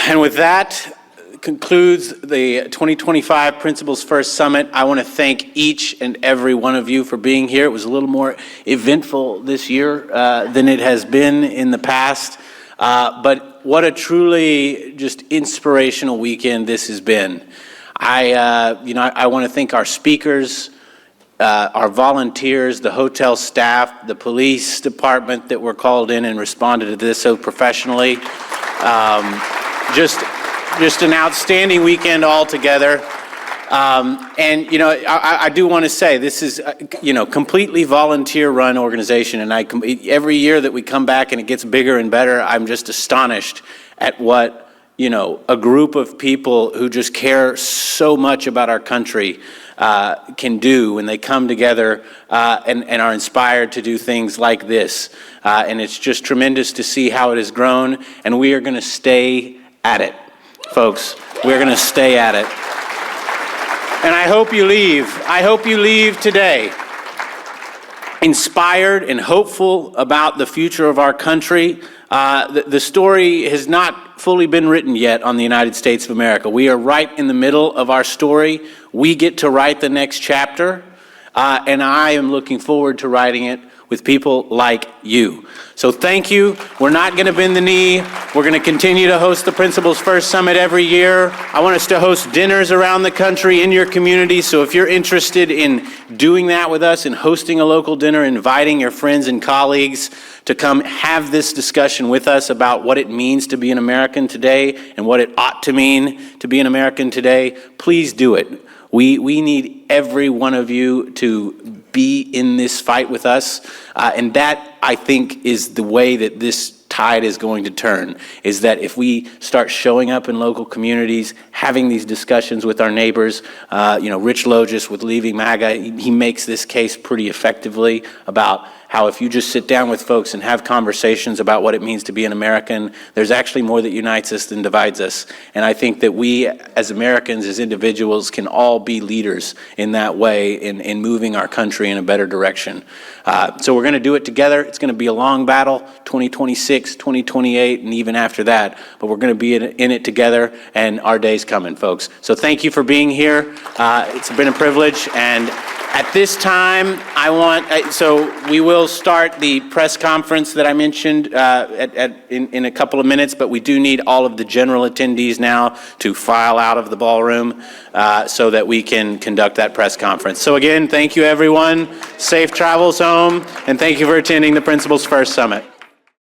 And with that concludes the 2025 Principles First Summit. I want to thank each and every one of you for being here. It was a little more eventful this year than it has been in the past, but what a truly just inspirational weekend this has been. I want to thank our speakers, our volunteers, the hotel staff, the police department that were called in and responded to this so professionally. Just an outstanding weekend altogether. And, I do want to say this is, completely volunteer-run organization. And every year that we come back and it gets bigger and better, I'm just astonished at what, a group of people who just care so much about our country can do when they come together and are inspired to do things like this. And it's just tremendous to see how it has grown. And we are going to stay at it. Folks, we're going to stay at it. And I hope you leave today inspired and hopeful about the future of our country. The story has not fully been written yet on the United States of America. We are right in the middle of our story. We get to write the next chapter, and I am looking forward to writing it with people like you. So thank you. We're not going to bend the knee. We're going to continue to host the Principles First Summit every year. I want us to host dinners around the country in your community. So if you're interested in doing that with us and hosting a local dinner, inviting your friends and colleagues to come have this discussion with us about what it means to be an American today and what it ought to mean to be an American today, please do it. We need every one of you to be in this fight with us. And that, I think, is the way that this tide is going to turn, is that if we start showing up in local communities, having these discussions with our neighbors, Rich Logis with Leaving MAGA, he makes this case pretty effectively about how if you just sit down with folks and have conversations about what it means to be an American, there's actually more that unites us than divides us. And I think that we as Americans, as individuals, can all be leaders in that way in moving our country in a better direction. So we're going to do it together. It's going to be a long battle, 2026, 2028, and even after that. But we're going to be in it together, and our day's coming, folks. So thank you for being here. It's been a privilege. And at this time, so we will start the press conference that I mentioned in a couple of minutes, but we do need all of the general attendees now to file out of the ballroom so that we can conduct that press conference. So again, thank you everyone. Safe travels home, and thank you for attending the Principles First Summit.